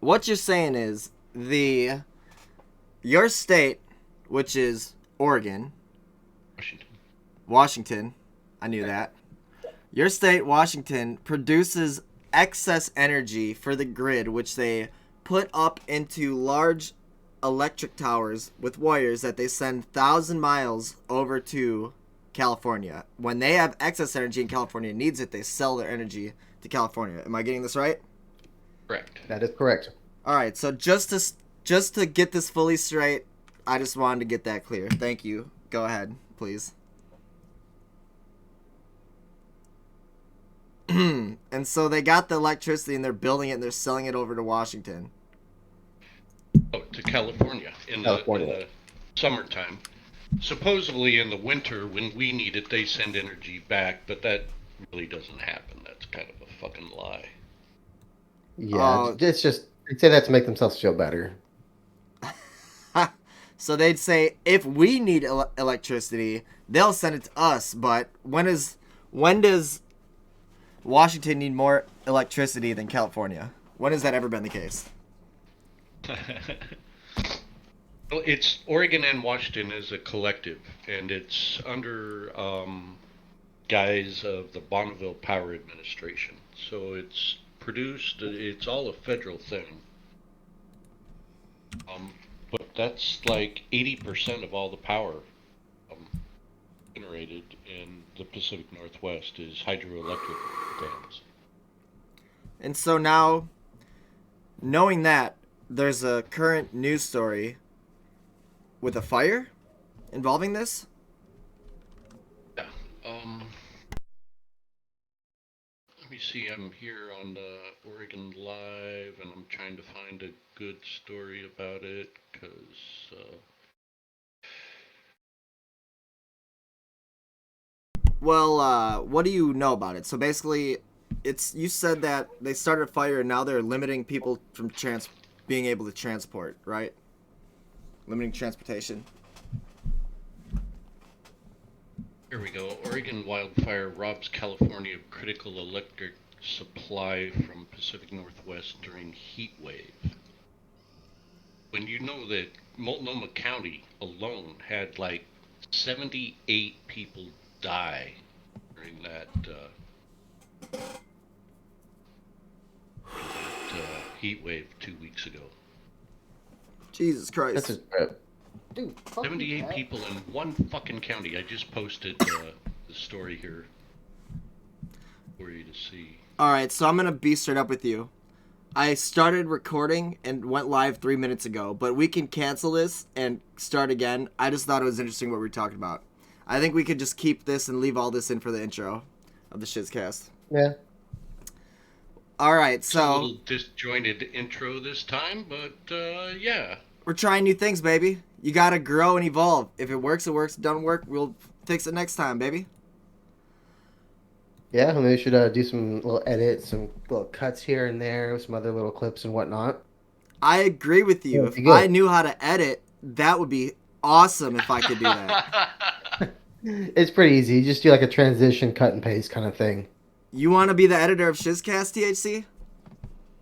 what you're saying is your state, which is Oregon, Washington. Washington, I knew that. Your state, Washington, produces excess energy for the grid, which they put up into large electric towers with wires that they send 1,000 miles over to California. When they have excess energy and California needs it, they sell their energy to California. Am I getting this right? Correct. That is correct. All right. So just to get this fully straight, I just wanted to get that clear. Thank you. Go ahead, please. And so they got the electricity and they're building it and they're selling it over to Washington. Oh, to California in California. the summertime. Supposedly in the winter, when we need it, they send energy back, but that really doesn't happen. That's kind of a fucking lie. Yeah, it's just they say that to make themselves feel better. So they'd say if we need electricity, they'll send it to us. But when does Washington need more electricity than California? When has that ever been the case? Well, it's Oregon and Washington as a collective, and it's under guise of the Bonneville Power Administration. So it's produced. It's all a federal thing. But that's like 80% of all the power um, generated in the Pacific Northwest is hydroelectric dams. And so now, knowing that, there's a current news story with a fire involving this. Yeah. Let me see. I'm here on Oregon Live, and I'm trying to find a good story about it because. Well, what do you know about it? So basically, you said that they started a fire and now they're limiting people from being able to transport, right? Limiting transportation. Here we go. Oregon wildfire robs California of critical electric supply from Pacific Northwest during heat wave. When you know that Multnomah County alone had like 78 people die during that heat wave 2 weeks ago. Jesus Christ. That's just dude. 78 people in one fucking county. I just posted the story here for you to see. Alright, so I'm going to be straight up with you. I started recording and went live 3 minutes ago, but we can cancel this and start again. I just thought it was interesting what we were talking about. I think we could just keep this and leave all this in for the intro of the SHIZCAST. Yeah. Alright, It's a little disjointed intro this time, but yeah. We're trying new things, baby. You gotta grow and evolve. If it works, it works. If it doesn't work, we'll fix it next time, baby. Yeah, maybe we should do some little edits, some little cuts here and there, some other little clips and whatnot. I agree with you. Yeah, if I knew how to edit, that would be awesome if I could do that. It's pretty easy. You just do like a transition, cut and paste kind of thing. You want to be the editor of SHIZCAST,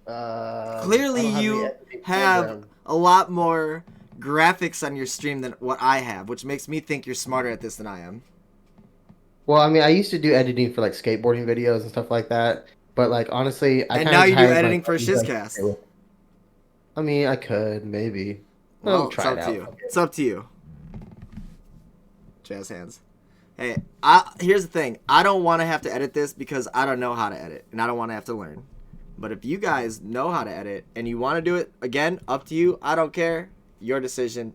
THC? Clearly, you have a lot more graphics on your stream than what I have, which makes me think you're smarter at this than I am. Well, I mean, I used to do editing for like skateboarding videos and stuff like that, but like honestly, and now you do editing for SHIZCAST. I mean, I could maybe. Well, it's up to you. It's up to you. Jazz hands. Hey, here's the thing. I don't want to have to edit this because I don't know how to edit, and I don't want to have to learn. But if you guys know how to edit and you want to do it, again, up to you. I don't care. Your decision.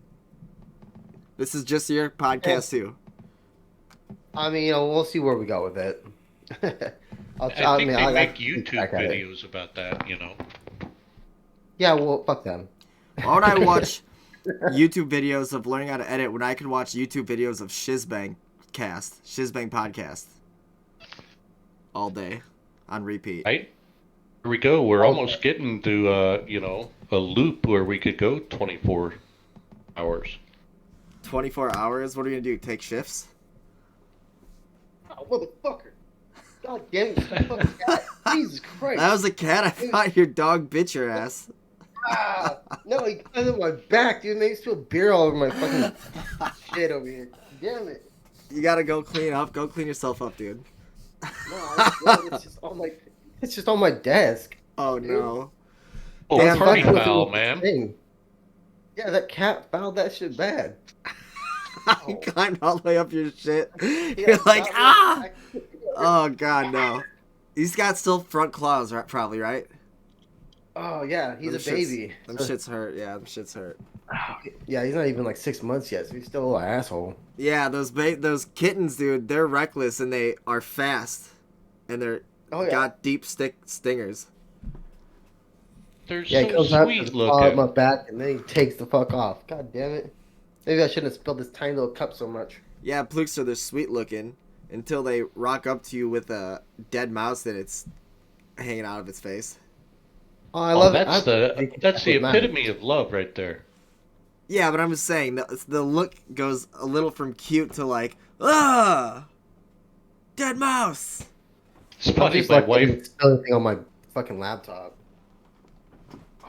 This is just your podcast, too. I mean, we'll see where we go with it. I think they make YouTube videos about that, Yeah, well, fuck them. Why would I watch YouTube videos of learning how to edit when I could watch YouTube videos of Shizbang podcast all day on repeat? Right? Here we go. We're almost getting to, a loop where we could go 24 hours. 24 hours? What are we going to do? Take shifts? Oh, motherfucker. God damn it, fucking cat. Jesus Christ. That was a cat. I thought your dog bit your ass. No, he got on my back, dude. Made me spill beer all over my fucking shit over here. Damn it. You gotta go clean up. Go clean yourself up, dude. No, it's just on my, it's just on my desk. Oh Dude. no. Oh, Damn, party fucking foul, man. Thing. Yeah, that cat fouled that shit bad. He climbed all the way up your shit. Yeah, You're like, got me ah! back. Oh god, no. He's got still front claws, right? Probably, right? Oh yeah, he's a baby. Them shits hurt. Yeah, them shits hurt. Yeah, he's not even like 6 months yet, so he's still an asshole. Yeah, those kittens, dude. They're reckless and they are fast, and they're got deep stingers. They're Yeah, he so comes out sweet to claw looking. my back, and then he takes the fuck off. God damn it. Maybe I shouldn't have spilled this tiny little cup so much. Yeah, Plookster, they're sweet looking until they rock up to you with a dead mouse that it's hanging out of its face. Oh, I love that's it. that's the epitome of love right there. Yeah, but I'm just saying the look goes a little from cute to like, dead mouse. It's funny, my wife. Spill anything on my fucking laptop.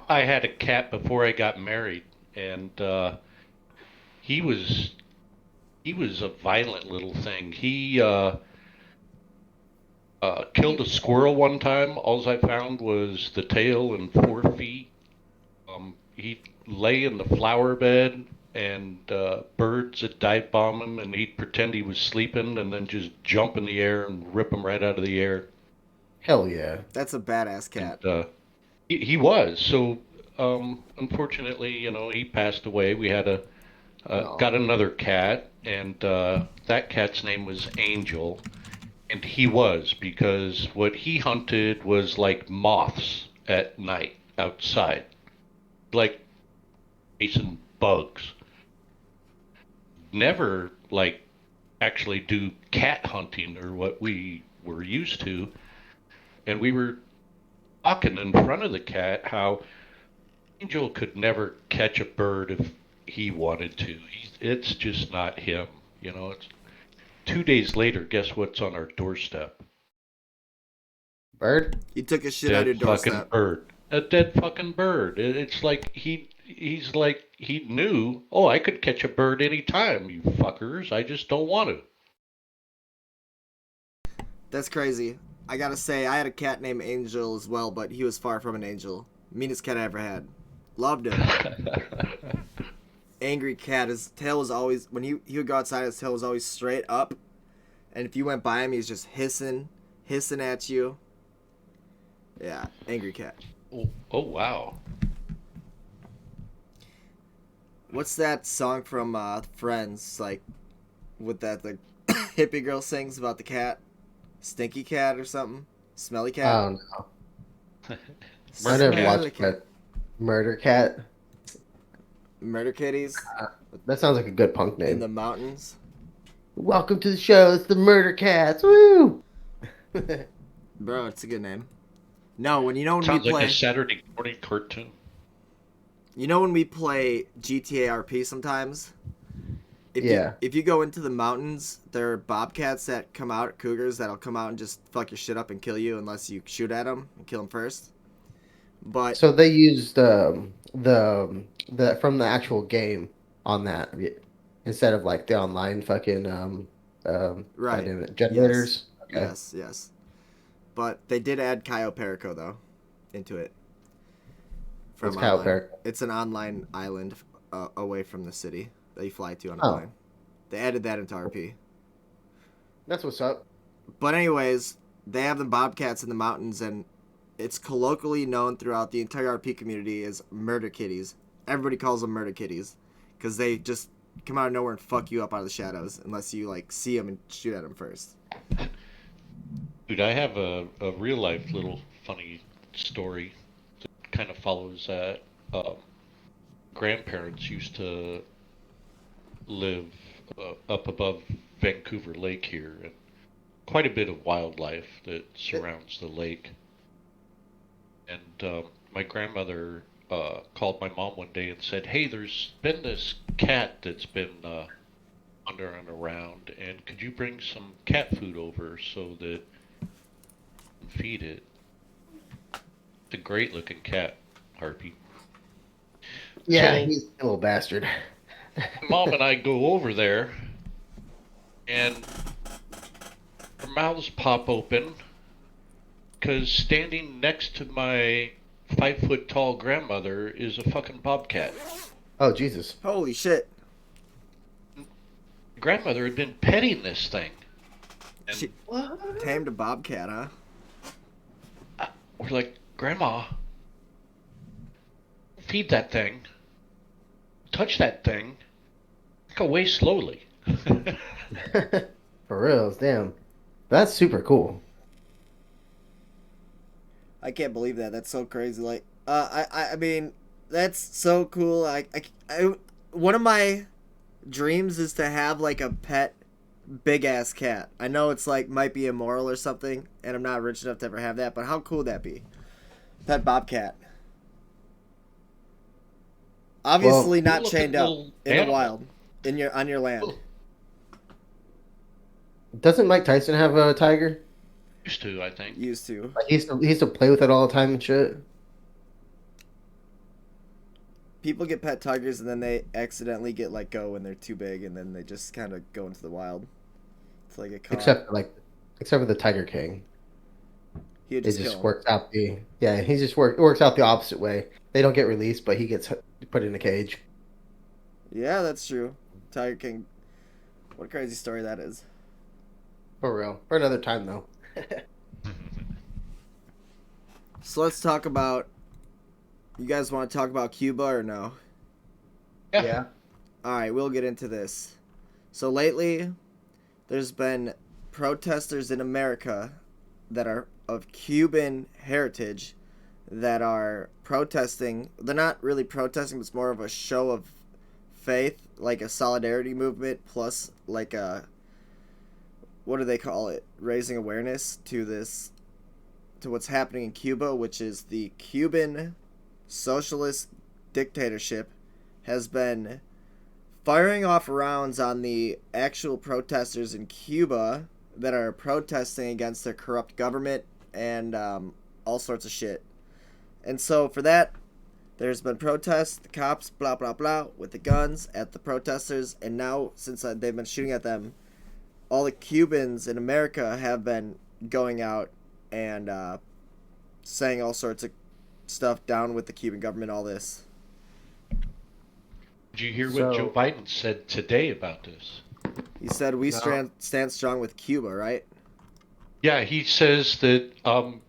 I had a cat before I got married, and he was a violent little thing. He killed a squirrel one time. All I found was the tail and 4 feet. He'd lay in the flower bed, and birds would dive bomb him, and he'd pretend he was sleeping, and then just jump in the air and rip him right out of the air. Hell yeah. That's a badass cat. And, he was. So, unfortunately, he passed away. We had got another cat, and that cat's name was Angel. And he was, because what he hunted was like moths at night outside. Like chasing bugs. Never, like, actually do cat hunting or what we were used to. And we were talking in front of the cat how Angel could never catch a bird if he wanted to. It's just not him. It's 2 days later, guess what's on our doorstep? Bird? You took a shit Dead out of your doorstep. fucking bird. A dead fucking bird. It's like he's like he knew, oh, I could catch a bird any time, you fuckers. I just don't want to. That's crazy. I gotta say, I had a cat named Angel as well, but he was far from an angel. Meanest cat I ever had. Loved him. Angry cat. His tail was always, when he would go outside, his tail was always straight up. And if you went by him, he was just hissing at you. Yeah, angry cat. Oh wow. What's that song from Friends, like, with that the hippie girl sings about the cat? Stinky cat or something? Smelly cat? I don't know. I never watched that. Murder Cat. Murder kitties That sounds like a good punk in name. the mountains. Welcome to the show. It's the Murder Cats. Woo! Bro, it's a good name. No, when Sounds we play, like a Saturday morning cartoon. when we play GTA RP sometimes. If you go into the mountains, there are bobcats that come out, cougars that'll come out and just fuck your shit up and kill you unless you shoot at them and kill them first. But So they used the from the actual game on that instead of like the online fucking right, goddamn it, generators. Yes. Okay. Yes. But they did add Cayo Perico though into it. What's Cayo Perico? It's an online island away from the city that you fly to on a plane. They added that into RP. That's what's up. But anyways, they have the bobcats in the mountains, and it's colloquially known throughout the entire RP community as murder kitties. Everybody calls them murder kitties because they just come out of nowhere and fuck you up out of the shadows unless you like see them and shoot at them first. Dude, I have a real life little funny story that kind of follows that. Grandparents used to live up above Vancouver Lake here, and quite a bit of wildlife that surrounds the lake. And my grandmother called my mom one day and said, "Hey, there's been this cat that's been wandering around, and could you bring some cat food over so that and feed it. It's a great looking cat, Harpy. Yeah, So he's a little bastard. Mom and I go over there, and our mouths pop open because standing next to my 5 foot tall grandmother is a fucking bobcat. Oh, Jesus. Holy shit. Grandmother had been petting this thing, She and tamed a bobcat, huh? we're like, Grandma, feed that thing, touch that thing, go away slowly. For real, damn. That's super cool. I can't believe that. That's so crazy. Like, I mean, that's so cool. One of my dreams is to have like a pet big ass cat. I know it's like might be immoral or something, and I'm not rich enough to ever have that. But how cool would that be? Pet bobcat. Obviously Cool not chained looking up little in the animal. wild, on your land. Cool. Doesn't Mike Tyson have a tiger? Used to, I think. Used to. Like he used to play with it all the time and shit. People get pet tigers and then they accidentally get let go when they're too big, and then they just kind of go into the wild. It's like a caught. Except for the Tiger King. He would It just kill just him. works out works out the opposite way. They don't get released, but he gets put in a cage. Yeah, that's true. Tiger King. What a crazy story that is. For real. For another time though. So let's talk about. You guys want to talk about Cuba or no? Yeah. All right, we'll get into this. So lately, there's been protesters in America that are of Cuban heritage that are protesting. They're not really protesting, it's more of a show of faith, like a solidarity movement, plus like a, what do they call it? Raising awareness to this, to what's happening in Cuba, which is the Cuban socialist dictatorship has been firing off rounds on the actual protesters in Cuba that are protesting against their corrupt government and all sorts of shit. And so for that, there's been protests, the cops, blah, blah, blah, with the guns at the protesters. And now, since they've been shooting at them, all the Cubans in America have been going out and saying all sorts of stuff down with the Cuban government, all this. Did you hear what Joe Biden said today about this? He said we stand strong with Cuba, right? Yeah, he says that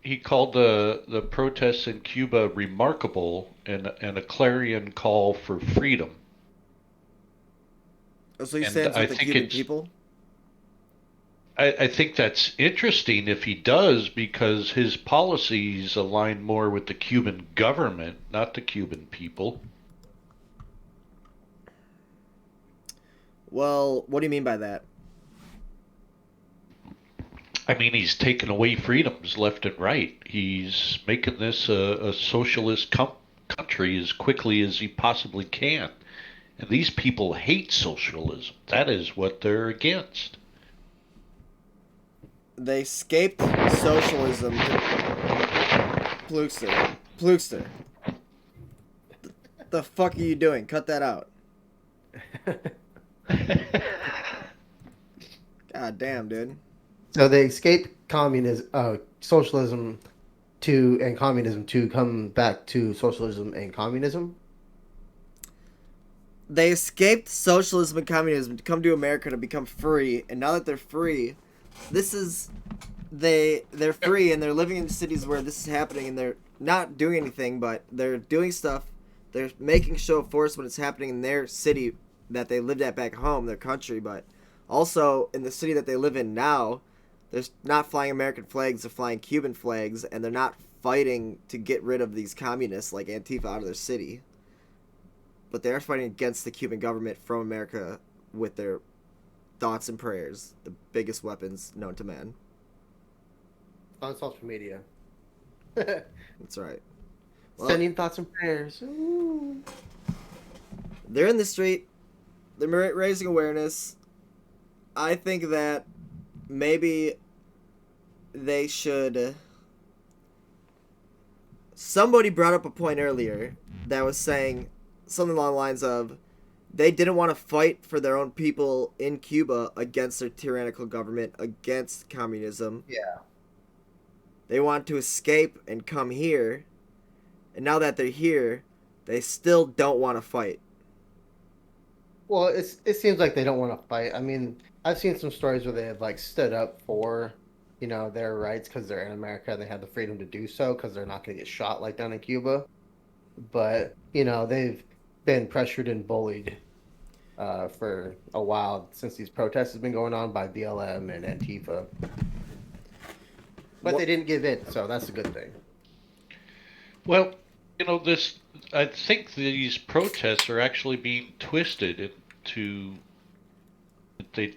he called the protests in Cuba remarkable and a clarion call for freedom. Oh, so he And stands I with the think Cuban people? I think that's interesting if he does, because his policies align more with the Cuban government, not the Cuban people. Well, what do you mean by that? I mean, he's taken away freedoms left and right. He's making this a socialist country as quickly as he possibly can. And these people hate socialism. That is what they're against. They escaped socialism to Plookster. Plookster. The fuck are you doing? Cut that out. God damn, dude. So they escaped socialism and communism to come back to socialism and communism. They escaped socialism and communism to come to America to become free, and now that they're free, they're free and they're living in cities where this is happening, and they're not doing anything, but they're doing stuff. They're making show of force when it's happening in their city that they lived at back home, their country, but also in the city that they live in now, they're not flying American flags, they're flying Cuban flags, and they're not fighting to get rid of these communists like Antifa out of their city. But they are fighting against the Cuban government from America with their thoughts and prayers, the biggest weapons known to man. On social media. That's right. Well, Sending thoughts and prayers. Ooh. They're in the street. They're raising awareness. I think that maybe they should somebody brought up a point earlier that was saying something along the lines of they didn't want to fight for their own people in Cuba against their tyrannical government, against communism. Yeah. They want to escape and come here. And now that they're here, they still don't want to fight. Well, it seems like they don't want to fight. I mean, I've seen some stories where they have like stood up for, their rights because they're in America and they have the freedom to do so because they're not going to get shot like down in Cuba. But they've been pressured and bullied for a while since these protests have been going on by BLM and Antifa. But they didn't give in, so that's a good thing. Well, this. I think these protests are actually being twisted into they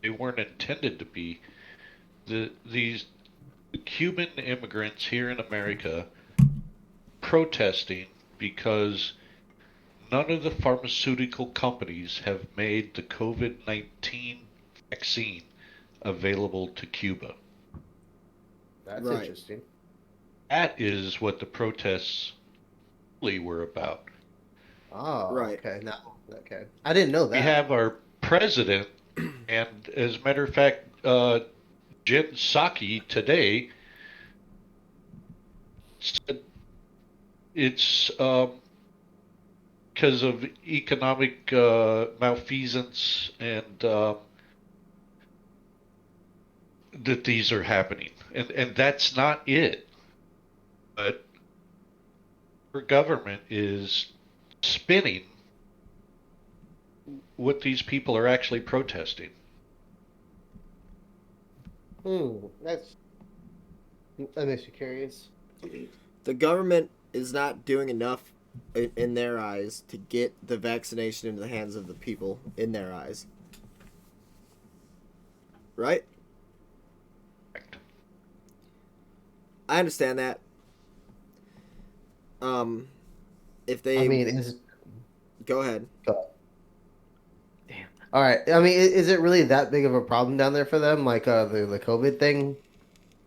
weren't intended to be. These Cuban immigrants here in America protesting because none of the pharmaceutical companies have made the COVID-19 vaccine available to Cuba. That's Right. interesting. That is what the protests really were about. Oh, Right. okay. No, okay. I didn't know We that. have our president, and as a matter of fact, Jen Psaki today said it's because of economic malfeasance and that these are happening, and that's not it. But our government is spinning what these people are actually protesting. That makes you curious. The government is not doing enough in their eyes to get the vaccination into the hands of the people in their eyes. Right? I understand that. If they I mean, go ahead. Damn. All right. I mean, is it really that big of a problem down there for them, like the COVID thing,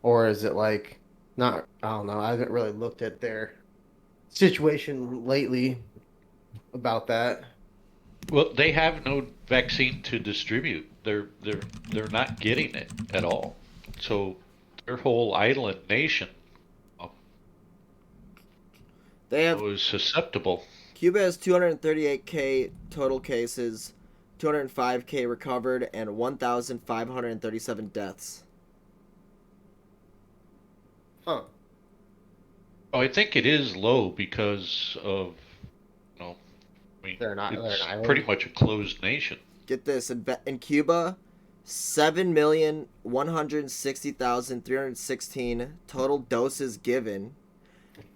or is it like not? I don't know. I haven't really looked at their situation lately about that. Well, they have no vaccine to distribute. They're not getting it at all. So their whole island nation They have was susceptible. Cuba has 238K total cases, 205K recovered, and 1,537 deaths. Huh. Oh, I think it is low because of, I mean, They're an it's island. pretty much a closed nation. Get this, in Cuba, 7,160,316 total doses given.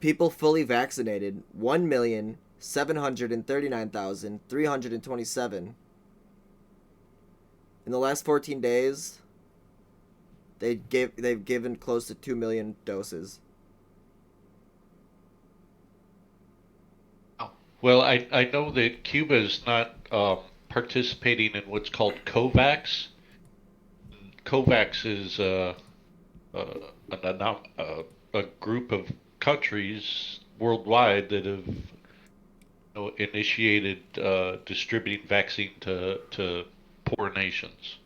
People fully vaccinated, 1,739,327. In the last 14 days, they've given close to 2 million doses. Well, I know that Cuba is not participating in what's called COVAX. COVAX is a group of countries worldwide that have initiated distributing vaccine to poor nations.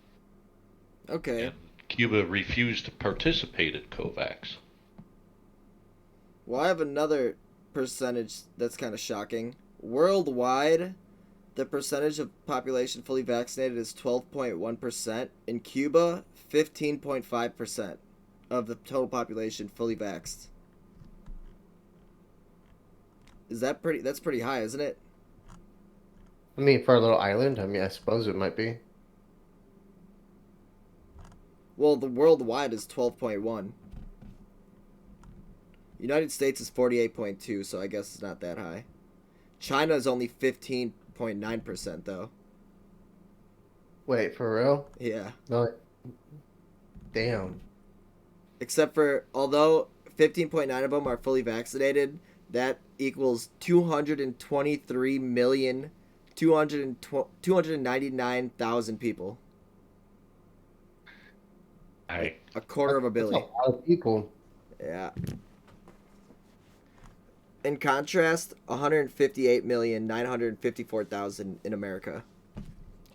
Okay. And Cuba refused to participate in COVAX. Well, I have another percentage that's kind of shocking. Worldwide, the percentage of population fully vaccinated is 12.1%. In Cuba, 15.5% of the total population fully vaxxed. That's pretty high, isn't it? I mean, for a little island, I mean, I suppose it might be. Well, the worldwide is 12.1. United States is 48.2, so I guess it's not that high. China is only 15.9% though. Wait, for real? Yeah. No. Damn. Except for although 15.9 of them are fully vaccinated, that equals 223,299,000 people. A quarter of a That's a billion. lot of people. Yeah. In contrast, 158,954,000 in America,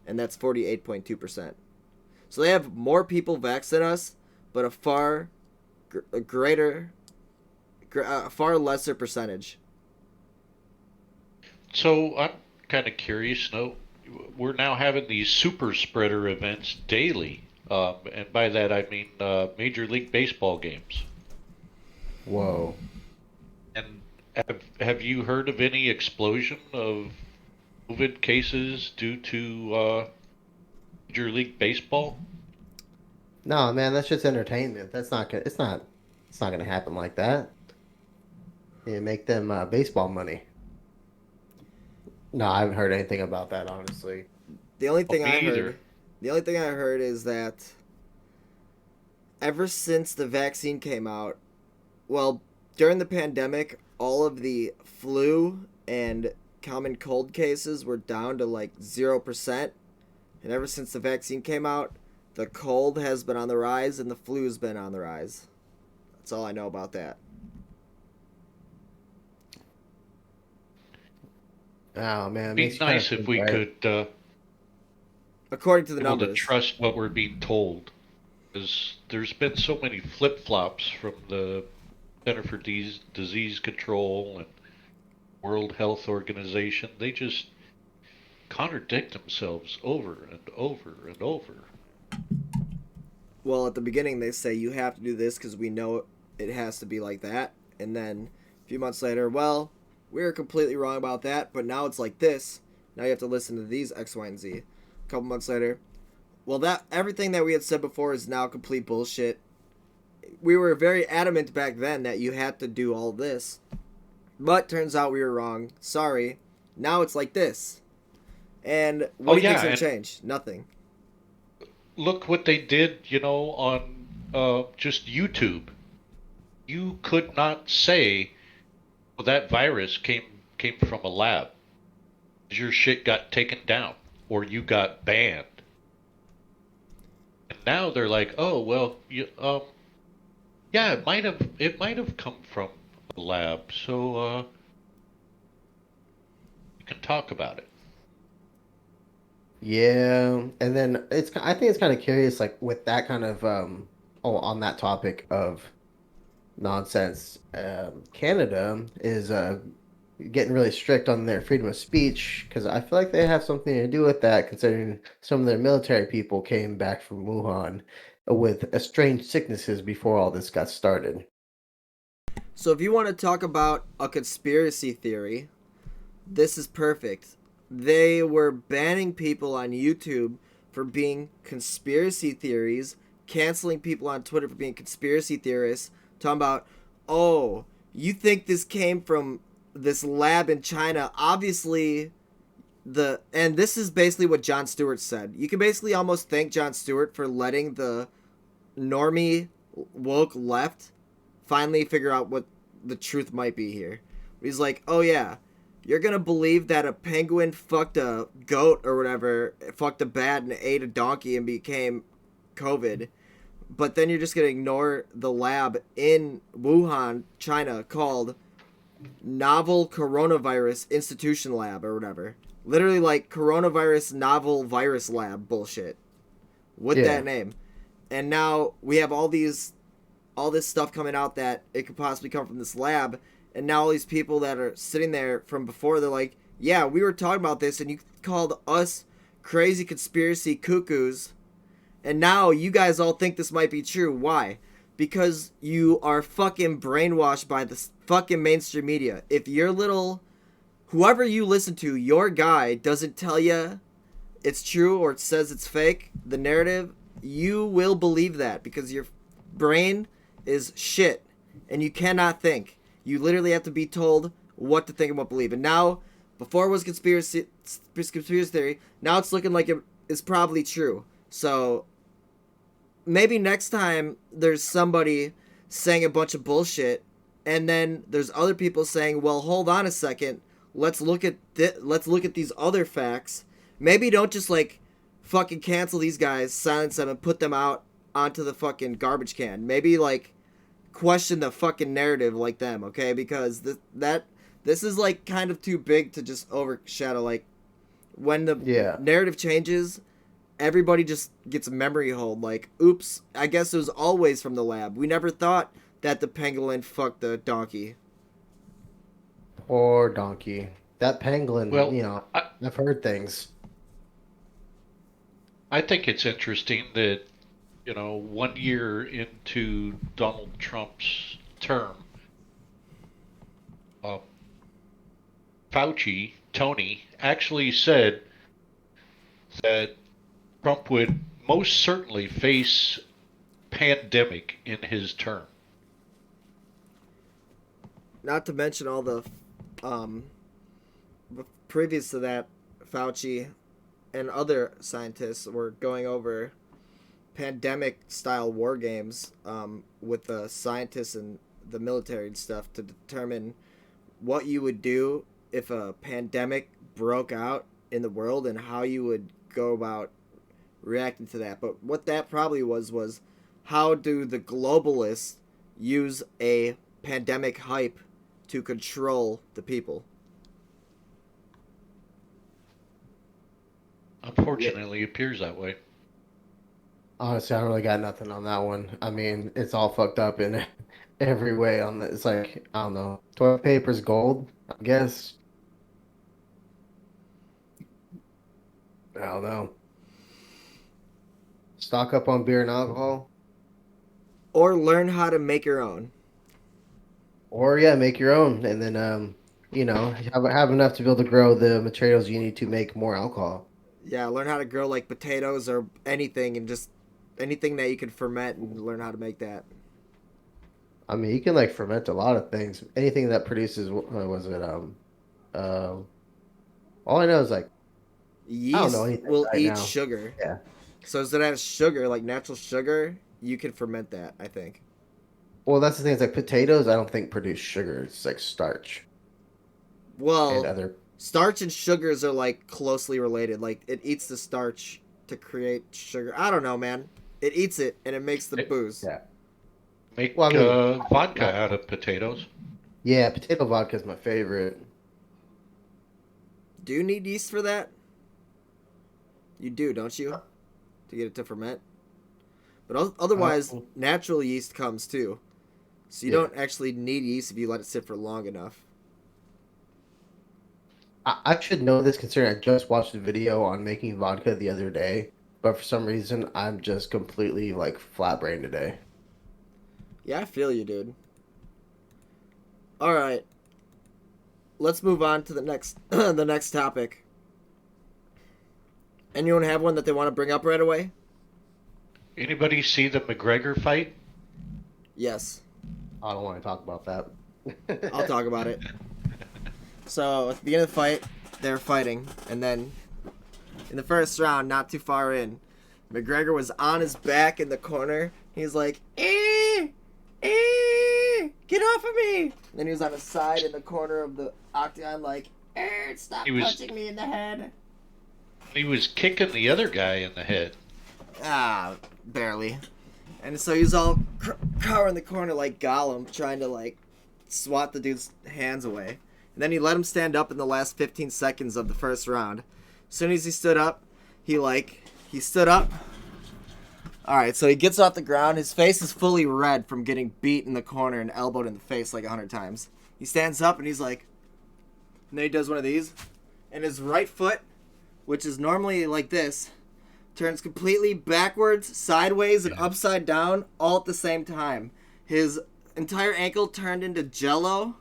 and that's 48.2%. So they have more people vaxxed than us, but a far lesser percentage. So I'm kind of curious. No, we're now having these super spreader events daily, and by that I mean Major League Baseball games. Whoa. And have you heard of any explosion of COVID cases due to Major League Baseball? No, man, that's just entertainment. That's not gonna. It's not gonna happen like that. You make them baseball money. No, I haven't heard anything about that, honestly. The only Oh, thing me I either. heard, the only thing I heard is that ever since the vaccine came out, well, during the pandemic, all of the flu and common cold cases were down to like 0%. And ever since the vaccine came out, the cold has been on the rise and the flu's been on the rise. That's all I know about that. Oh man, it Be makes you kind of nice if think, we right? could According to the able to numbers. trust what we're being told, because there's been so many flip flops from the Center for Disease Control and World Health Organization. They just contradict themselves over and over and over. Well, at the beginning, they say you have to do this because we know it has to be like that. And then a few months later, well, we were completely wrong about that, but now it's like this. Now you have to listen to these X, Y, and Z. A couple months later, well, that everything that we had said before is now complete bullshit. We were very adamant back then that you had to do all this, but turns out we were wrong. Sorry. Now it's like this. And what Oh do you think's yeah, gonna and change? Nothing. look what they did, on just YouTube. You could not say, well, that virus came from a lab. Your shit got taken down or you got banned. And now they're like, oh well, yeah, it might have come from a lab, so you can talk about it. Yeah, and then I think it's kind of curious, like with that kind of oh, on that topic of nonsense, Canada is getting really strict on their freedom of speech because I feel like they have something to do with that, considering some of their military people came back from Wuhan with strange sicknesses before all this got started. So if you want to talk about a conspiracy theory, this is perfect. They were banning people on YouTube for being conspiracy theories, canceling people on Twitter for being conspiracy theorists, talking about, oh, you think this came from this lab in China? Obviously, and this is basically what Jon Stewart said. You can basically almost thank Jon Stewart for letting the normie woke left finally figure out what the truth might be here. He's like, oh yeah, you're gonna believe that a penguin fucked a goat or whatever, fucked a bat and ate a donkey and became COVID, but then you're just gonna ignore the lab in Wuhan, China, called Novel Coronavirus Institution Lab or whatever. Literally like coronavirus novel virus lab bullshit with Yeah. that name. And now we have all this stuff coming out that it could possibly come from this lab, and now all these people that are sitting there from before, they're like, yeah, we were talking about this and you called us crazy conspiracy cuckoos, and now you guys all think this might be true. Why? Because you are fucking brainwashed by the fucking mainstream media. If your little whoever you listen to, your guy doesn't tell you it's true or it says it's fake, the narrative, you will believe that because your brain is shit and you cannot think. You literally have to be told what to think and what to believe. And now, before it was conspiracy theory, now it's looking like it is probably true. So maybe next time there's somebody saying a bunch of bullshit, and then there's other people saying, "Well, hold on a second. Let's look at let's look at these other facts." Maybe don't just like fucking cancel these guys, silence them, and put them out onto the fucking garbage can. Maybe like question the fucking narrative like them, okay? Because that This is like kind of too big to just overshadow. Like when the Yeah. narrative changes, everybody just gets a memory hold. Like, oops, I guess it was always from the lab. We never thought that the pangolin fucked the donkey. Poor donkey. That pangolin, Well, I've heard things. I think it's interesting that, 1 year into Donald Trump's term, uh, Tony, actually said that Trump would most certainly face pandemic in his term. Not to mention all the, um, previous to that, Fauci and other scientists were going over pandemic style war games with the scientists and the military and stuff to determine what you would do if a pandemic broke out in the world and how you would go about reacting to that. But what that probably was how do the globalists use a pandemic hype to control the people? Unfortunately, it appears that way. Honestly, I don't really got nothing on that one. I mean, it's all fucked up in every way. It's like, I don't know, toilet paper's gold, I guess. I don't know. Stock up on beer and alcohol, Or learn how to make your own. or yeah, make your own, and then have enough to be able to grow the materials you need to make more alcohol. Yeah, learn how to grow like potatoes or anything and just anything that you can ferment and learn how to make that. I mean, you can like ferment a lot of things. Anything that produces, what was it? Uh, all I know is like I don't know Yeast anything will right eat now. sugar. Yeah. So instead of sugar, like natural sugar, you can ferment that, I think. Well, that's the thing. It's like potatoes. I don't think produce sugar. It's like starch and Well, other. starch and sugars are like closely related. Like it eats the starch to create sugar. I don't know, man. It eats it and it makes the It, booze. Yeah. make Well, I mean, vodka out of potatoes. yeah, potato vodka is my favorite. Do you need yeast for that? You do, don't you? To get it to ferment? But otherwise, Um, natural yeast comes too. So you yeah. don't actually need yeast if you let it sit for long enough. I should know this considering I just watched a video on making vodka the other day, but for some reason I'm just completely like flat brain today. Yeah, I feel you, dude. All right, let's move on to the next the next topic. Anyone have one that they want to bring up right away? Anybody see the McGregor fight? Yes, I don't want to talk about I'll that. talk about it. So at the beginning of the fight, they're fighting, and then in the first round, not too far in, McGregor was on his back in the corner. He's like, get off of me! And then he was on his side in the corner of the octagon, like, stop punching me in the head. He was kicking the other guy in the head. Ah, barely. And so he's all cowering in the corner like Gollum, trying to like swat the dude's hands away. And then he let him stand up in the last 15 seconds of the first round. As soon as he stood up, he stood up. All right, so he gets off the ground. His face is fully red from getting beat in the corner and elbowed in the face like 100 times. He stands up and he's like, and then he does one of these, and his right foot, which is normally like this, turns completely backwards, sideways, and upside down all at the same time. His entire ankle turned into jello,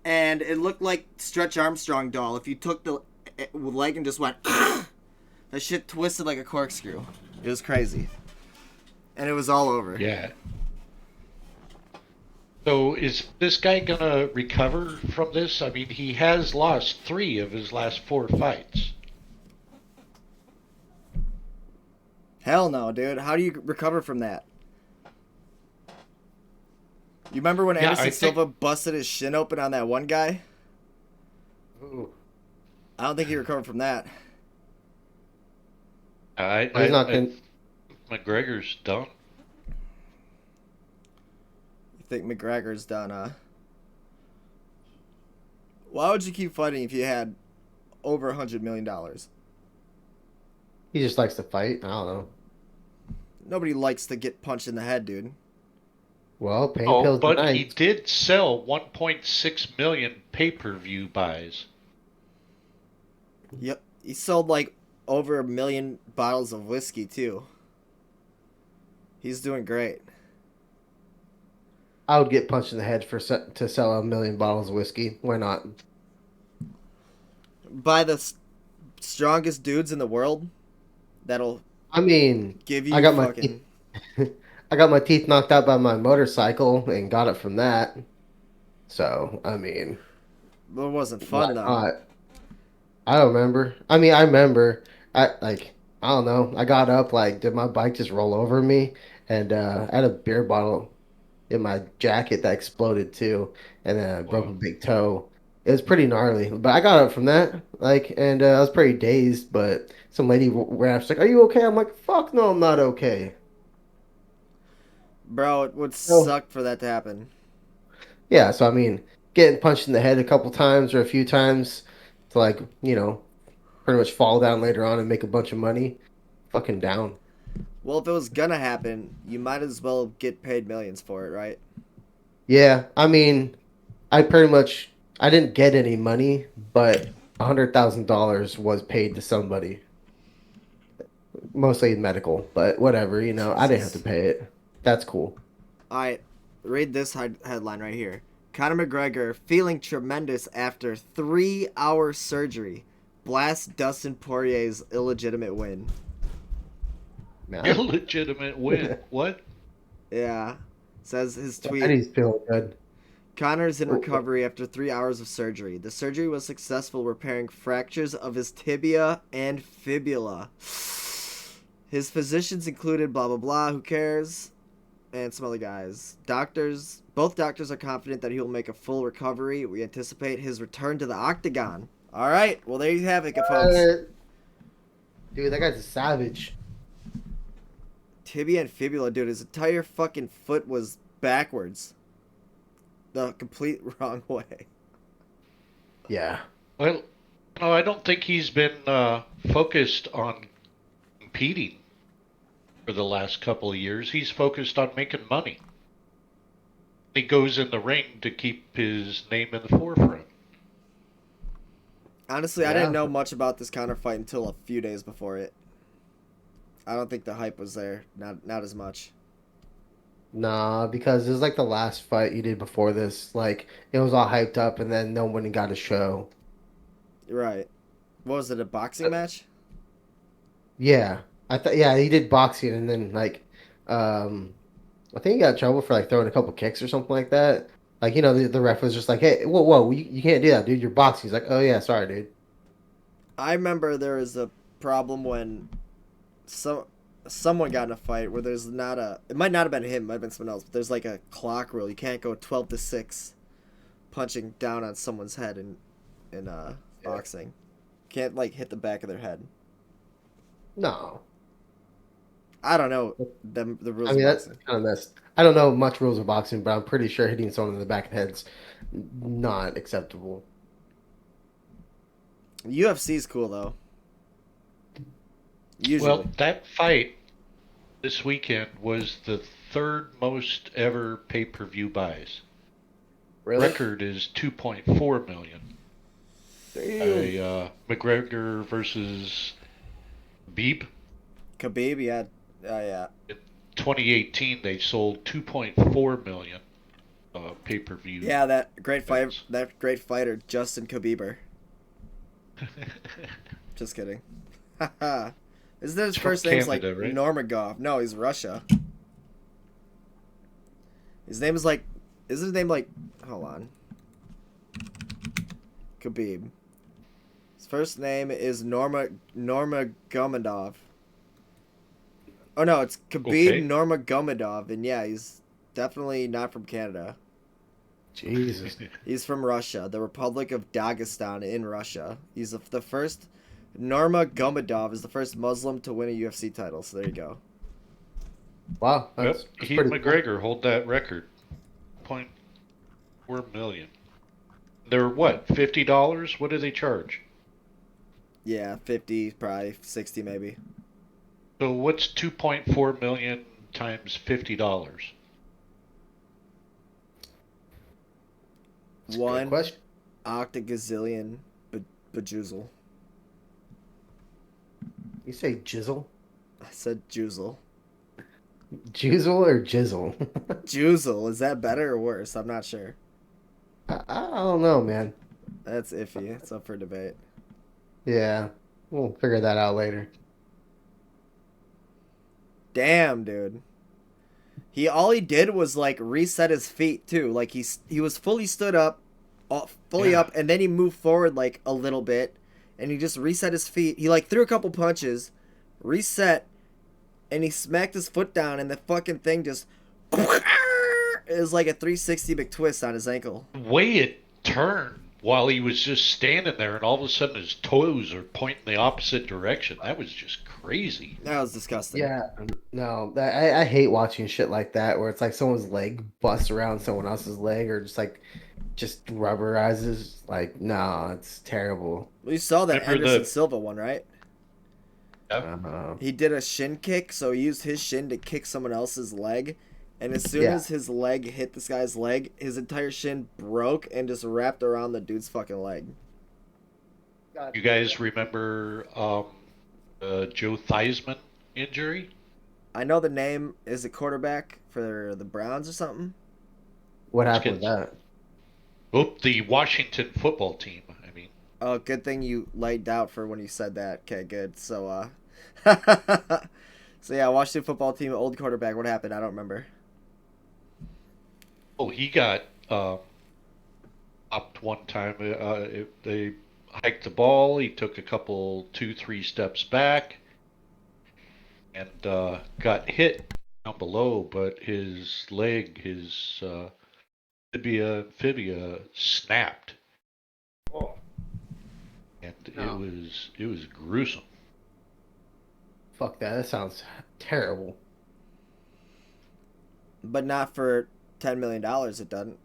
and it looked like Stretch Armstrong doll. If you took the leg and just went, that shit twisted like a corkscrew. It was crazy. And it was all over. Yeah. So is this guy gonna recover from this? I mean, he has lost 3 of his last 4 fights. Hell no, dude. How do you recover from that? You remember when Anderson Silva busted his shin open on that one guy? Ooh. I don't think he recovered from that. He's not gonna. McGregor's done. You think McGregor's done, Why would you keep fighting if you had over $100 million? He just likes to fight. I don't know. Nobody likes to get punched in the head, dude. Well, pain Oh, pills are but he nice. did sell 1.6 million pay-per-view buys. Yep. He sold like over 1 million bottles of whiskey too. He's doing great. I would get punched in the head to sell 1 million bottles of whiskey. Why not? By the strongest dudes in the world, that'll I mean, give I you got my teeth, fucking. I got my teeth knocked out by my motorcycle and got it from that. So, I mean, Well, it wasn't why fun though. not? I don't remember. I mean, I remember. I don't know. I got up, like, did my bike just roll over me? And I had a beer bottle in my jacket that exploded too, and then I broke a Wow. big toe. It was pretty gnarly, but I got up from that, like, and I was pretty dazed. But some lady ran up, she's like, "Are you okay?" I'm like, "Fuck no, I'm not okay." Bro, it would Oh, suck for that to happen. yeah. So I mean, getting punched in the head a couple times or a few times to like, pretty much fall down later on and make a bunch of money. Fucking down. Well, if it was gonna happen, you might as well get paid millions for it, right? Yeah, I mean, I didn't get any money, but $100,000 was paid to somebody, mostly in medical, but whatever, I didn't have to Jesus. pay it. That's cool. Alright, read this headline right here. Conor McGregor feeling tremendous after 3-hour surgery. Blasts Dustin Poirier's illegitimate win. Man, Illegitimate win. What? Yeah. Says his tweet. Eddie's feeling good. Connor's in recovery after 3 hours of surgery. The surgery was successful, repairing fractures of his tibia and fibula. His physicians included blah blah blah, who cares? And some other guys. Both doctors are confident that he will make a full recovery. We anticipate his return to the octagon. All right, well there you have it, folks. Uh, Dude, that guy's a savage. Tibia and fibula, dude. His entire fucking foot was backwards, the complete wrong way. Yeah. Well, no, I don't think he's been focused on competing for the last couple of years. He's focused on making money. He goes in the ring to keep his name in the forefront. Honestly, I didn't Yeah. know much about this counter fight until a few days before it. I don't think the hype was there. Not as much. Nah, because it was like the last fight he did before this. Like, it was all hyped up, and then no one got a show. You're right. What was it? A boxing match? Yeah, yeah, he did boxing, and then like, I think he got in trouble for like throwing a couple kicks or something like that. Like, the ref was just like, "Hey, whoa, whoa, you can't do that, dude. You're boxing." He's like, "Oh yeah, sorry, dude." I remember there was a problem when someone got in a fight where there's not a. It might not have been him. It might have been someone else. But there's like a clock rule. You can't go 12-6, punching down on someone's head in Yeah. boxing. Can't like hit the back of their head. No, I don't know the I rules of mean that's boxing. kind of messed. I don't know much rules of boxing, but I'm pretty sure hitting someone in the back of the head's not acceptable. UFC's cool though. Well, Usually. that fight this weekend was the third most ever pay-per-view buys. Really? Record is 2.4 million. Damn. McGregor versus Beeb. Khabib, yeah, yeah. In 2018, they sold 2.4 million pay-per-view Yeah, that great fight, bets. that great fighter, Justin Khabib. Just kidding. Haha. Isn't that his It's from first name's like Canada, right? Normagov? No, he's Russia. His name is like, isn't his name like? Hold on. Khabib. His first name is Norma Gomedov. Oh no, it's Khabib Okay. Nurmagomedov, and yeah, he's definitely not from Canada. Jesus. He's from Russia, the Republic of Dagestan in Russia. He's the first. Nurmagomedov is the first Muslim to win a UFC title. So there you go. Wow, Yep, that's he and pretty cool. McGregor hold that record. 0.4 million. They're what, $50? What do they charge? Yeah, 50, probably 60 maybe. So what's 2.4 million times $50? It's a good One question. octagazillion bejuzel. You say jizzle? I said juzel. Juzzle or jizzle? Juzel, is that better or worse? I'm not sure. I don't know, man. That's iffy. It's up for debate. Yeah, we'll figure that out later. Damn, dude. All he did was like reset his feet too. Like he was fully stood up, fully Yeah. up, and then he moved forward like a little bit, and he just reset his feet. He like threw a couple punches, reset, and he smacked his foot down, and the fucking thing just it was like a 360 McTwist on his ankle. The way it turned while he was just standing there, and all of a sudden his toes are pointing the opposite direction. That was just crazy. That was disgusting. Yeah, no, I hate watching shit like that where it's like someone's leg busts around someone else's leg or just rubberizes. Like, no, it's terrible. Well, you saw that Remember Anderson the Silva one, right? Uh, He did a shin kick, so he used his shin to kick someone else's leg. And as soon yeah, as his leg hit this guy's leg, his entire shin broke and just wrapped around the dude's fucking leg. you guys remember Joe Theismann injury? I know the name is a quarterback for the Browns or something. what happened with Redskins. that? Oh, the Washington football team. I mean, Oh, good thing you laid out for when you said that. Okay, good. So, so yeah, Washington football team, old quarterback. What happened? I don't remember. oh, he got upped one time. They hiked the ball. He took a couple, two, three steps back, and got hit down below. But his leg, his fibia snapped, Oh, and no. it was gruesome. Fuck that. That sounds terrible. But not for $10 million. It doesn't.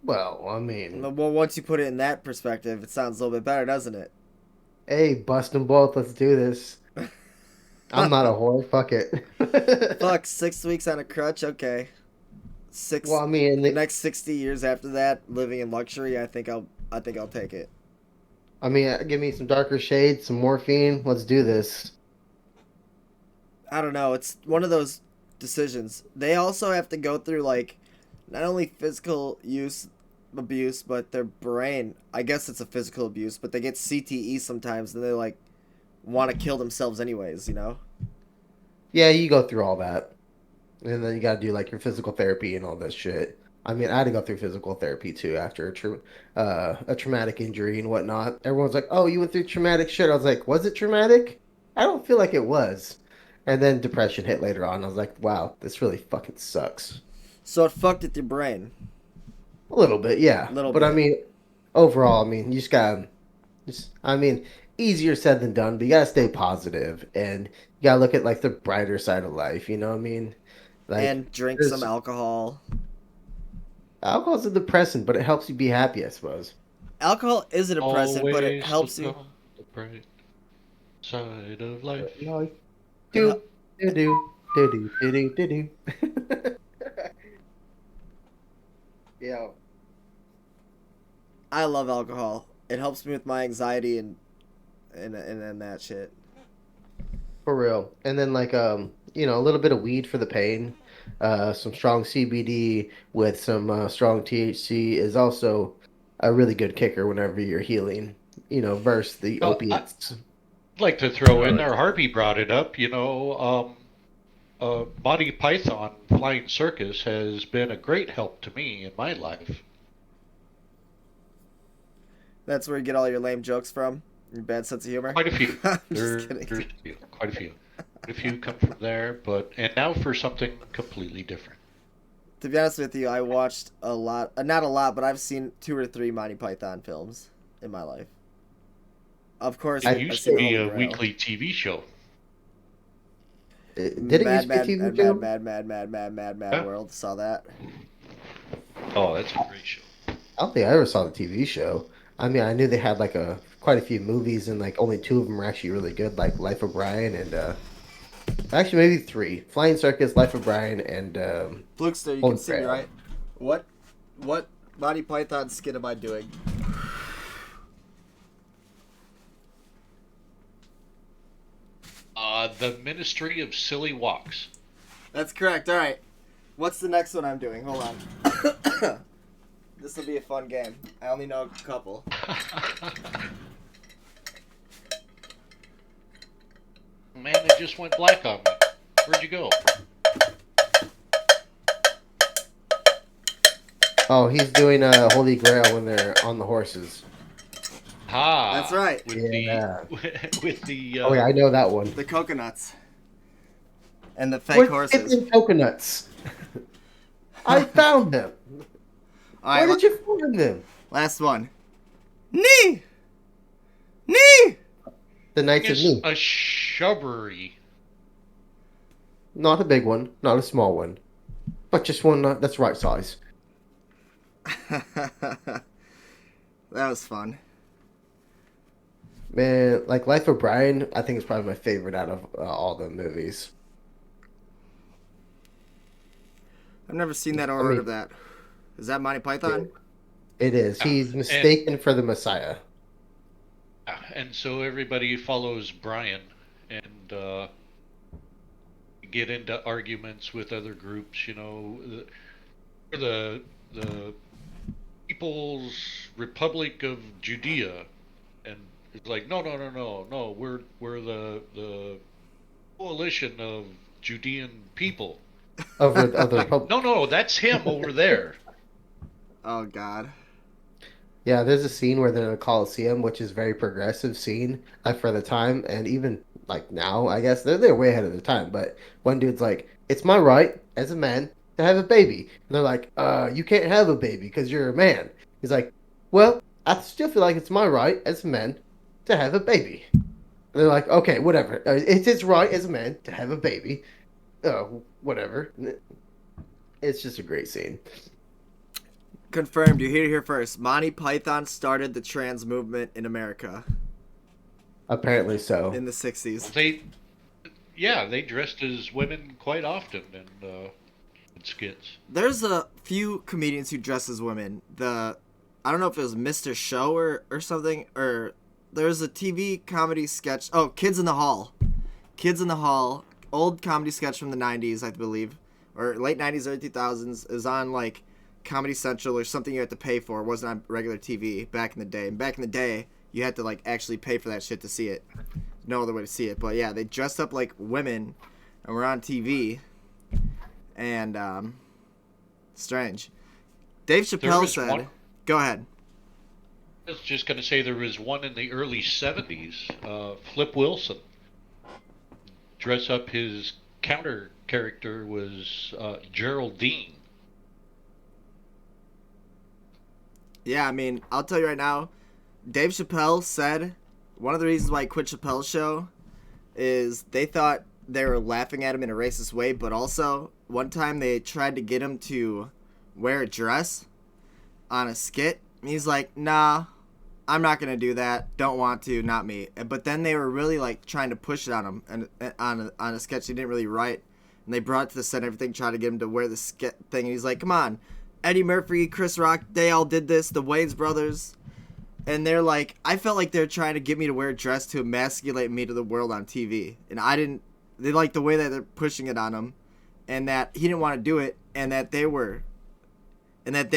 Well, I mean, Well, once you put it in that perspective, it sounds a little bit better, doesn't it? hey, bust them both. Let's do this. I'm not a whore. Fuck it. Fuck, 6 weeks on a crutch. Okay, Well, six. I mean, The next 60 years after that, living in luxury. I think I'll take it. give me some darker shades, some morphine. Let's do this. I don't know. It's one of those decisions. They also have to go through like not only physical use abuse, but their brain. I guess it's a physical abuse, but they get CTE sometimes, and they like want to kill themselves anyways. You know. Yeah, you go through all that. And then you got to do like your physical therapy and all this shit. I mean, I had to go through physical therapy too after a traumatic injury and whatnot. Everyone's like, "Oh, you went through traumatic shit." I was like, "Was it traumatic? I don't feel like it was." And then depression hit later on. I was like, "Wow, this really fucking sucks." So it fucked with your brain A little bit, yeah. a little But I bit. mean, overall, I mean, you just gotta, I mean, easier said than done. But you gotta stay positive and you gotta look at like the brighter side of life. You know what I mean? Like, And drink some there's alcohol. alcohol's a depressant, but it helps you be happy, I suppose. Alcohol is a depressant, but it Always helps look you. on the bright side of life. No, It, do do do do do do do do. Yeah, I love alcohol. It helps me with my anxiety and that shit. for real. And then like a little bit of weed for the pain. Some strong CBD with some strong THC is also a really good kicker whenever you're healing. Versus the I'd opiates. like to throw in there, Harvey brought it up, Monty Python Flying Circus has been a great help to me in my life. That's where you get all your lame jokes from. Your bad sense of humor. Quite a few. I'm just There's kidding. quite a few. Quite a few come from there, and now for something completely different. To be honest with you, I watched a lot. Not a lot, but I've seen 2 or 3 Monty Python films in my life. Of course, It I I've used to seen be Holy a Grail. weekly TV show. Did it used Mad, to be a mad, TV mad, mad, show? mad, mad, mad, mad, mad, mad Yeah. world. Saw that. Oh, that's a great show. I don't think I ever saw the TV show. I mean, I knew they had like a quite a few movies, and like only two of them were actually really good, like Life of Brian and actually maybe three: Flying Circus, Life of Brian, and Plookster, you can Holy see me, Grail. right? What Monty Python skit am I doing? The Ministry of Silly Walks. That's correct. All right. What's the next one I'm doing? Hold on. This will be a fun game. I only know a couple. Man, it just went black on me. Where'd you go? Oh, he's doing Holy Grail when they're on the horses. Ha! That's right. With Yeah. the with the Oh yeah, I know that one. The coconuts. And the fake We're horses. skipping coconuts. I found them. All Where right, did you find them? last one. Knee! Knee! The Knights of is New. a shrubbery. Not a big one, not a small one, but just one that's right size. That was fun. Man, like Life of Brian, I think is probably my favorite out of all the movies. I've never seen that or I heard mean, of that. Is that Monty Python? it is. Yeah. He's mistaken for the Messiah. And so everybody follows Brian and get into arguments with other groups. You know, the People's Republic of Judea, and it's like no. We're the coalition of Judean people. Of the Like Republic. no, that's him over there. Oh, God. Yeah, there's a scene where they're in a Coliseum, which is a very progressive scene, like for the time, and even like now, I guess they're way ahead of the time. But one dude's like, "It's my right as a man to have a baby," and they're like, you can't have a baby because you're a man." He's like, "Well, I still feel like it's my right as a man to have a baby." And they're like, "Okay, whatever. It's his right as a man to have a baby. Whatever." It's just a great scene. Confirmed. You hear it here first. Monty Python started the trans movement in America Apparently so. in the 60s. They dressed as women quite often in skits. There's a few comedians who dress as women. I don't know if it was Mr. Show or something, or there's a TV comedy sketch. Oh, Kids in the Hall. Kids in the Hall. Old comedy sketch from the 90s, I believe. Or late 90s, early 2000s. Is on like Comedy Central or something you had to pay for. It wasn't on regular TV back in the day. And back in the day, you had to like actually pay for that shit to see it. No other way to see it. But yeah, they dressed up like women and were on TV. And strange. Dave Chappelle said, one, "Go ahead." I was just going to say there was one in the early 70s, Flip Wilson. Dress up his counter character was Geraldine. Yeah, I mean, I'll tell you right now, Dave Chappelle said one of the reasons why he quit Chappelle's show is they thought they were laughing at him in a racist way, but also one time they tried to get him to wear a dress on a skit, and he's like, "Nah, I'm not gonna do that. Don't want to, not me." But then they were really like trying to push it on him and on a sketch he didn't really write, and they brought it to the set and everything, trying to get him to wear the skit thing, and he's like, "Come on, Eddie Murphy, Chris Rock, they all did this, the Wayans brothers." And they're like, I felt like they're trying to get me to wear a dress to emasculate me to the world on TV. And I didn't, they like the way that they're pushing it on him. And that he didn't want to do it. And that they were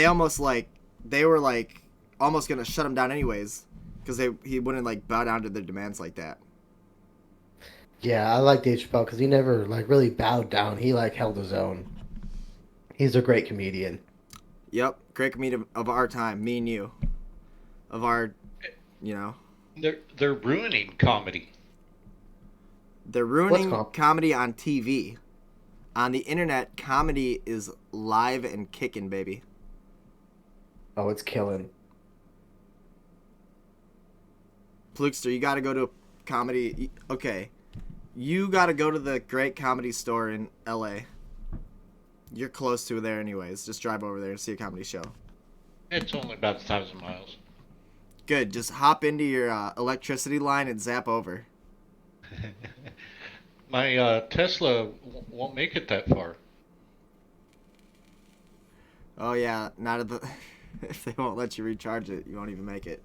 almost like, they were like, almost going to shut him down anyways. Because he wouldn't like bow down to their demands like that. Yeah, I like Dave Chappelle because he never like really bowed down. He like held his own. He's a great comedian. Yep. Great comedian of our time. Me and you. Of our, They're ruining comedy. They're ruining What's comedy on TV. On the internet, comedy is live and kicking, baby. Oh, it's killing. Plookster, you got to go to a comedy. Okay. You got to go to the Great Comedy Store in LA. You're close to there anyways. Just drive over there and see a comedy show. It's only about 1,000 miles. Good. Just hop into your electricity line and zap over. My Tesla won't make it that far. Oh yeah, not if, if they won't let you recharge it, you won't even make it.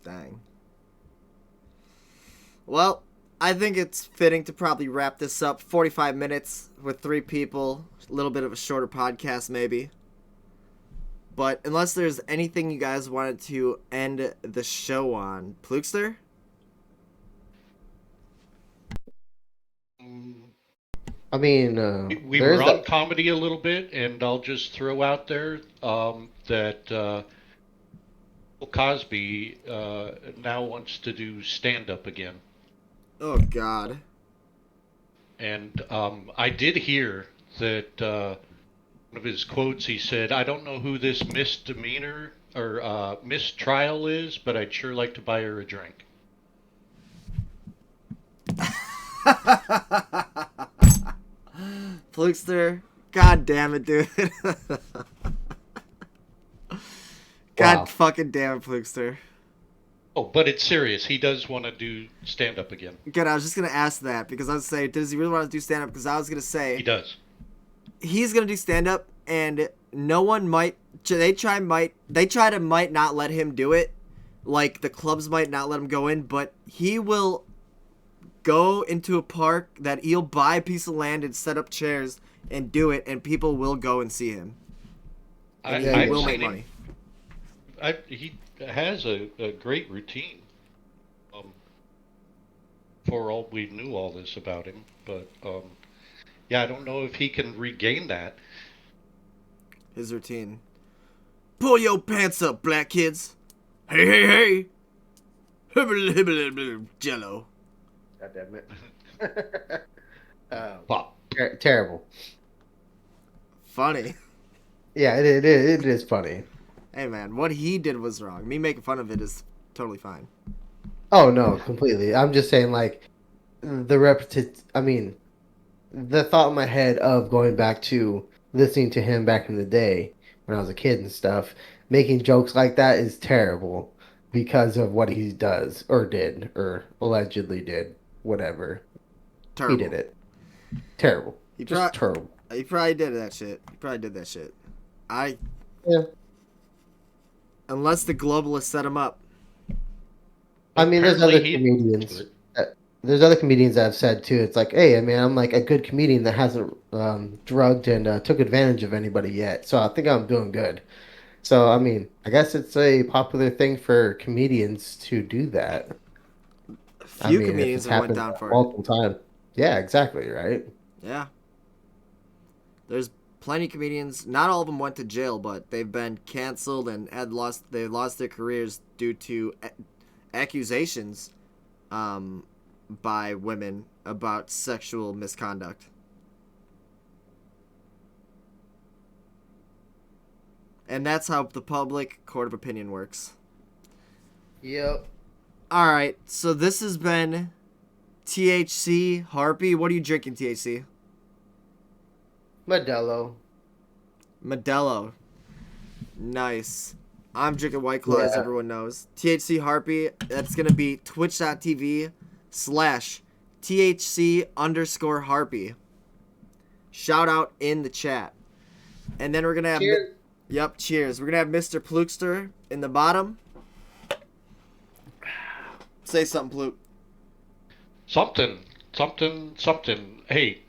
Dang. Well, I think it's fitting to probably wrap this up. 45 minutes with 3 people. A little bit of a shorter podcast, maybe. But unless there's anything you guys wanted to end the show on, Plookster? Mm, I mean, we there were is on that. comedy a little bit, and I'll just throw out there that Bill Cosby now wants to do stand up again. Oh, God. And I did hear that one of his quotes, he said, I don't know who this misdemeanor or mistrial is, but I'd sure like to buy her a drink. Plookster? God damn it, dude. God Wow. fucking damn it, Plookster. Oh, but it's serious. He does want to do stand up again. Good, I was just going to ask that because I was saying, does he really want to do stand up? Because I was going to He say, does. he's going to do stand up and no one might, they try to might not let him do it. Like, the clubs might not let him go in, but he will go into a park that he'll buy a piece of land and set up chairs and do it, and people will go and see him. And he Yeah, I've will seen make him. money. He has a great routine. Um, for all we knew all this about him, but yeah, I don't know if he can regain that. His routine. Pull your pants up, black kids. Hey, hey, hey. Hibble, hibble, hibble, Jello. God damn it. Pop. Terrible. Funny. Yeah, it is funny. Hey, man, what he did was wrong. Me making fun of it is totally fine. Oh no, completely. I'm just saying, like, the repetitive. I mean, the thought in my head of going back to listening to him back in the day when I was a kid and stuff, making jokes like that is terrible because of what he does or did or allegedly did, whatever. He did Terrible. it. Terrible. He Just probably, terrible. he probably did that shit. He probably did that shit. I, Yeah. unless the globalists set him up. I mean, there's Apparently other he to comedians. it. There's other comedians that have said too. It's like, hey, I mean, I'm like a good comedian that hasn't drugged and took advantage of anybody yet. So I think I'm doing good. So I mean, I guess it's a popular thing for comedians to do that. A I few mean, if comedians it's have went happened down for it. multiple times, yeah, exactly, right? Yeah. There's plenty of comedians. Not all of them went to jail, but they've been canceled and they lost their careers due to accusations by women about sexual misconduct. And that's how the public court of opinion works. Yep. All right, so this has been THC Harpy. What are you drinking, THC? Modelo. Modelo. Nice. I'm drinking White Claw, as Yeah. everyone knows. THC Harpy, that's going to be twitch.tv/THC_Harpy. Shout out in the chat. And then we're going to have... Cheers. Yep, cheers. We're going to have Mr. Plookster in the bottom. Say something, Plook. Something. Hey,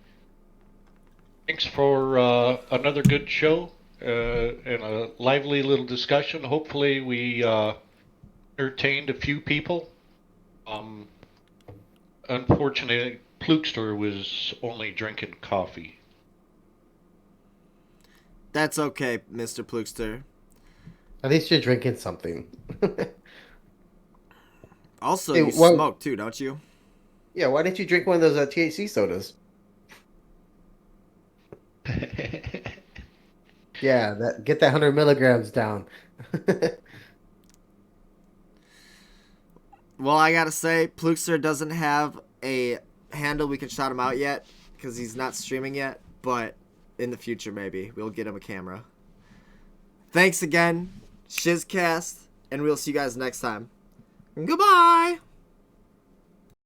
thanks for another good show and a lively little discussion. Hopefully, we entertained a few people. Um, Unfortunately, Plookster was only drinking coffee. That's okay, Mr. Plookster. At least you're drinking something. Also, Hey, you what? smoke too, don't you? Yeah. Why didn't you drink one of those THC sodas? Yeah. That get that 100 milligrams down. Well, I gotta say, Plookster doesn't have a handle we can shout him out yet because he's not streaming yet. But in the future, maybe we'll get him a camera. Thanks again, SHIZCAST, and we'll see you guys next time. Goodbye!